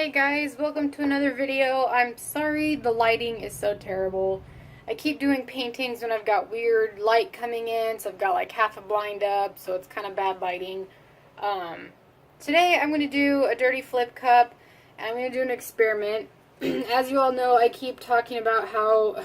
Hey guys, welcome to another video. I'm sorry the lighting is so terrible. I keep doing paintings when I've got weird light coming in, so I've got like half a blind up, so it's kind of bad lighting. Today I'm going to do a dirty flip cup, and I'm going to do an experiment. As you all know, I keep talking about how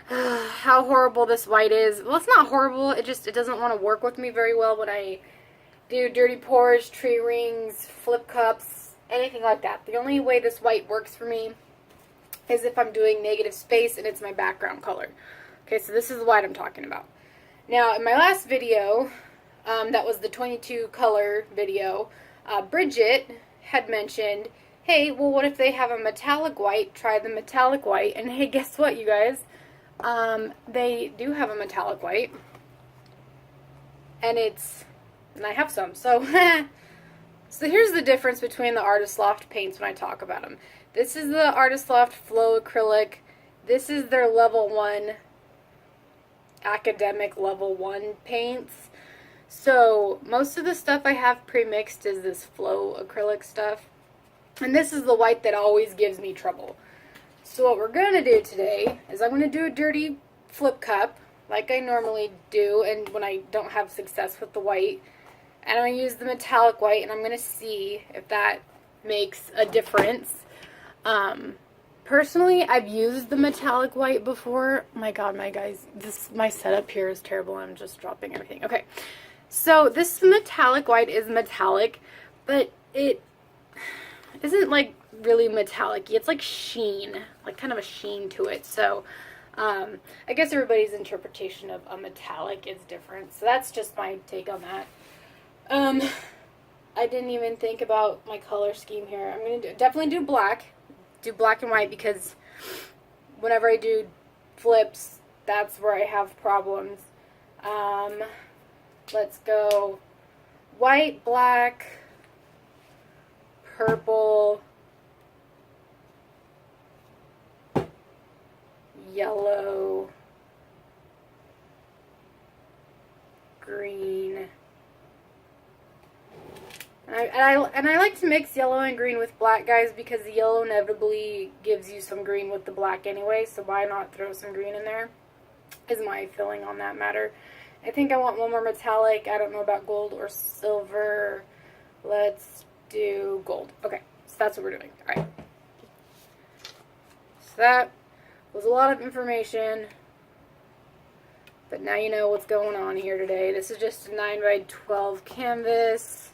how horrible this white is. Well, it's not horrible, it doesn't want to work with me very well when I do dirty pours, tree rings, flip cups, anything like that. The only way this white works for me is if I'm doing negative space and it's my background color. Okay, so this is the white I'm talking about. Now, in my last video, that was the 22 color video, Bridget had mentioned, hey, well, what if they have a metallic white? Try the metallic white. And hey, guess what, you guys? They do have a metallic white. And I have some, so so here's the difference between the Artist Loft paints when I talk about them. This is the Artist Loft Flow Acrylic. This is their level 1, academic level 1 paints. So most of the stuff I have pre-mixed is this Flow Acrylic stuff. And this is the white that always gives me trouble. So what we're going to do today is I'm going to do a dirty flip cup, like I normally do, and when I don't have success with the white. And I'm going to use the metallic white, and I'm going to see if that makes a difference. Personally, I've used the metallic white before. My God, my guys, my setup here is terrible. I'm just dropping everything. Okay, so this metallic white is metallic, but it isn't like really metallic-y. It's like sheen, like kind of a sheen to it. So I guess everybody's interpretation of a metallic is different. So that's just my take on that. I didn't even think about my color scheme here. I'm going to definitely do black and white, because whenever I do flips, that's where I have problems. Let's go white, black, purple, yellow, green. And I like to mix yellow and green with black, guys, because the yellow inevitably gives you some green with the black anyway, so why not throw some green in there, is my feeling on that matter. I think I want one more metallic. I don't know about gold or silver. Let's do gold. Okay, so that's what we're doing. Alright. So that was a lot of information, but now you know what's going on here today. This is just a 9x12 canvas.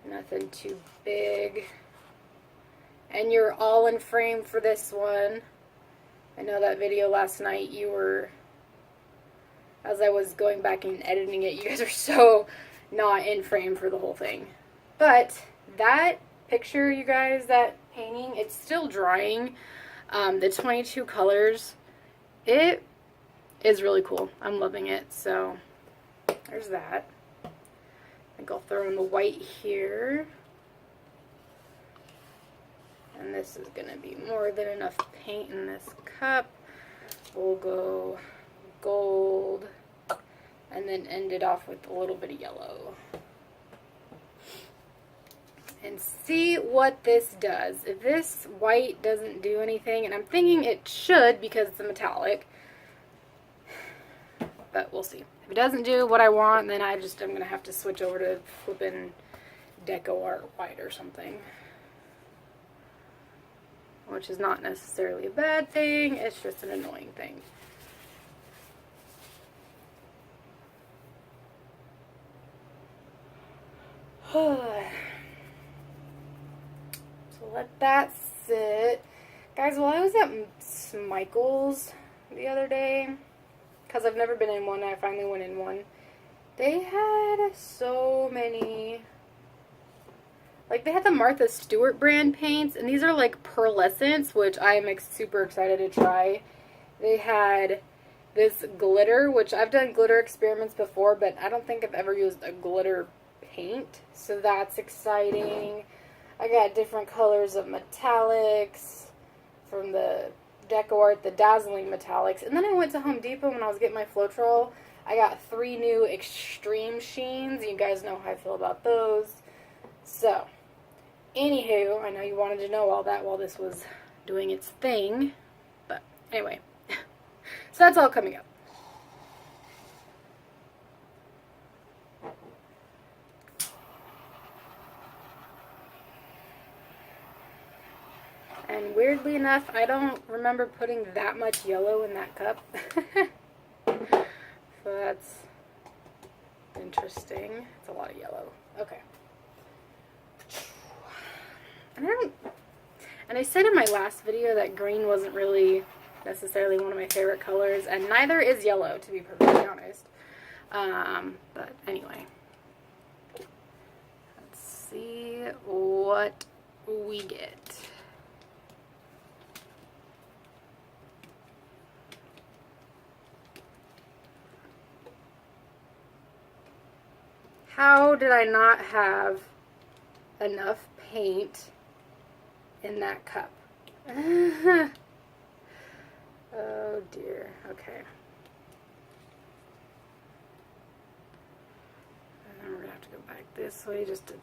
Nothing too big. And you're all in frame for this one. I know that video last night, you were, as I was going back and editing it, you guys are so not in frame for the whole thing. But that picture, you guys, that painting, it's still drying. The 22 colors, it is really cool. I'm loving it. So there's that. I think I'll throw in the white here. And this is going to be more than enough paint in this cup. We'll go gold and then end it off with a little bit of yellow. And see what this does. If this white doesn't do anything, and I'm thinking it should because it's a metallic, but we'll see. If it doesn't do what I want, then I'm going to have to switch over to flipping Deco Art white or something. Which is not necessarily a bad thing, it's just an annoying thing. So let that sit. Guys, while I was at Michael's the other day, because I've never been in one, I finally went in one. They had so many, like they had the Martha Stewart brand paints, and these are like pearlescents, which I am super excited to try. They had this glitter, which I've done glitter experiments before, but I don't think I've ever used a glitter paint, so that's exciting. I got different colors of metallics from the Deco Art, the Dazzling Metallics. And then I went to Home Depot when I was getting my Floetrol. I got 3 new Extreme Sheens. You guys know how I feel about those. So, Anywho, I know you wanted to know all that while this was doing its thing. But anyway, so that's all coming up. And weirdly enough, I don't remember putting that much yellow in that cup. So that's interesting. It's a lot of yellow. Okay. And I said in my last video that green wasn't really necessarily one of my favorite colors, and neither is yellow, to be perfectly honest. But anyway. Let's see what we get. How did I not have enough paint in that cup? Oh dear. Okay. And then we're gonna have to go back this way just a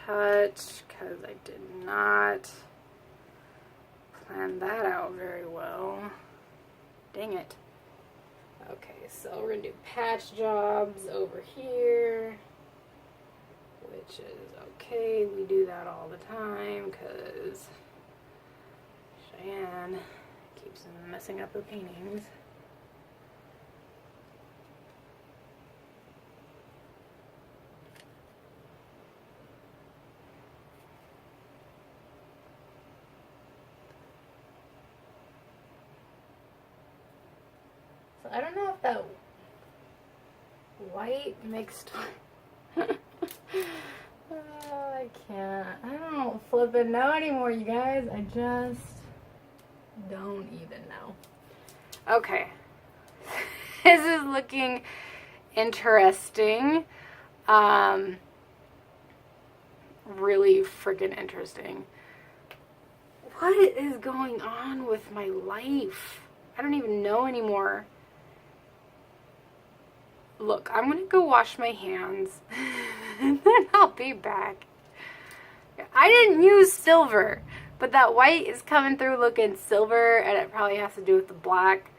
touch because I did not plan that out very well. Dang it. Okay, so we're gonna do patch jobs over here, which is okay. We do that all the time because Cheyenne keeps messing up her paintings. So I don't know if that white mixed oh, I can't. I don't flippin' know anymore, you guys. I just don't even know. Okay. This is looking interesting. Really freaking interesting. What is going on with my life? I don't even know anymore. Look, I'm gonna go wash my hands and then I'll be back. I didn't use silver, but that white is coming through looking silver, and it probably has to do with the black.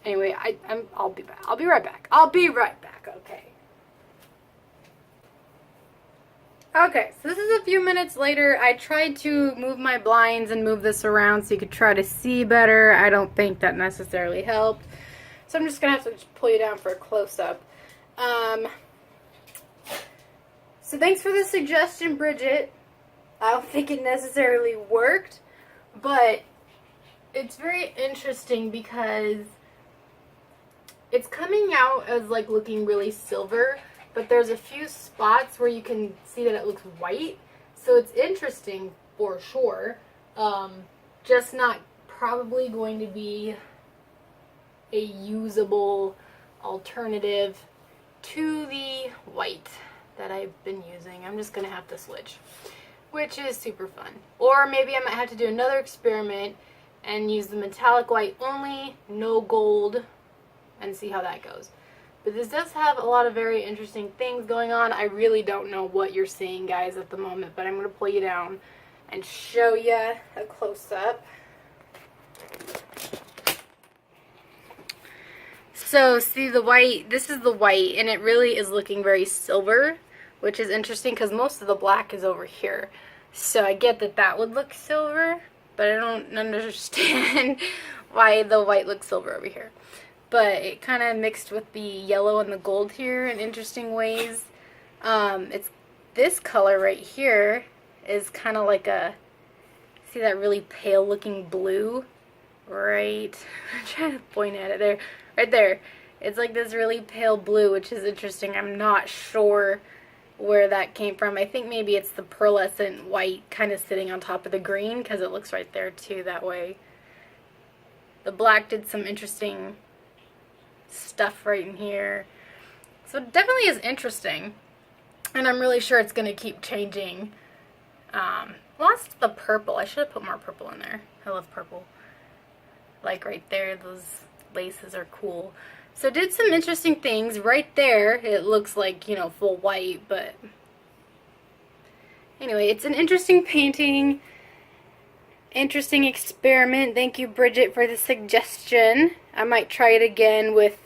Anyway, I'll be back. I'll be right back. I'll be right back, okay. Okay, so this is a few minutes later. I tried to move my blinds and move this around so you could try to see better. I don't think that necessarily helped. So I'm just going to have to just pull you down for a close-up. So thanks for the suggestion, Bridget. I don't think it necessarily worked, but it's very interesting because it's coming out as like looking really silver, but there's a few spots where you can see that it looks white. So it's interesting for sure. Just not probably going to be a usable alternative to the white that I've been using. I'm just going to have to switch, which is super fun. Or maybe I might have to do another experiment and use the metallic white only, no gold, and see how that goes. But this does have a lot of very interesting things going on. I really don't know what you're seeing, guys, at the moment, but I'm going to pull you down and show you a close-up. So, see the white, this is the white, and it really is looking very silver, which is interesting because most of the black is over here. So I get that that would look silver, but I don't understand why the white looks silver over here. But it kind of mixed with the yellow and the gold here in interesting ways. It's this color right here is kind of like a, see that really pale looking blue? Right, I'm trying to point at it there. Right there. It's like this really pale blue, which is interesting. I'm not sure where that came from. I think maybe it's the pearlescent white kind of sitting on top of the green because it looks right there too that way. The black did some interesting stuff right in here. So it definitely is interesting. And I'm really sure it's going to keep changing. Lost the purple. I should have put more purple in there. I love purple. Like right there, those laces are cool. So did some interesting things right there. It looks like, you know, full white, but Anyway, it's an interesting painting. Interesting experiment. Thank you, Bridget, for the suggestion. I might try it again with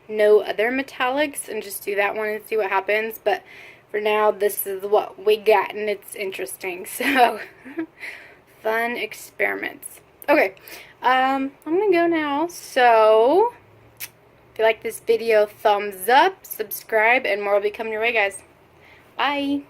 no other metallics and just do that one and see what happens. But for now, this is what we got, and it's interesting. So, fun experiments. Okay, I'm gonna go now. So, if you like this video, thumbs up, subscribe, and more will be coming your way, guys. Bye.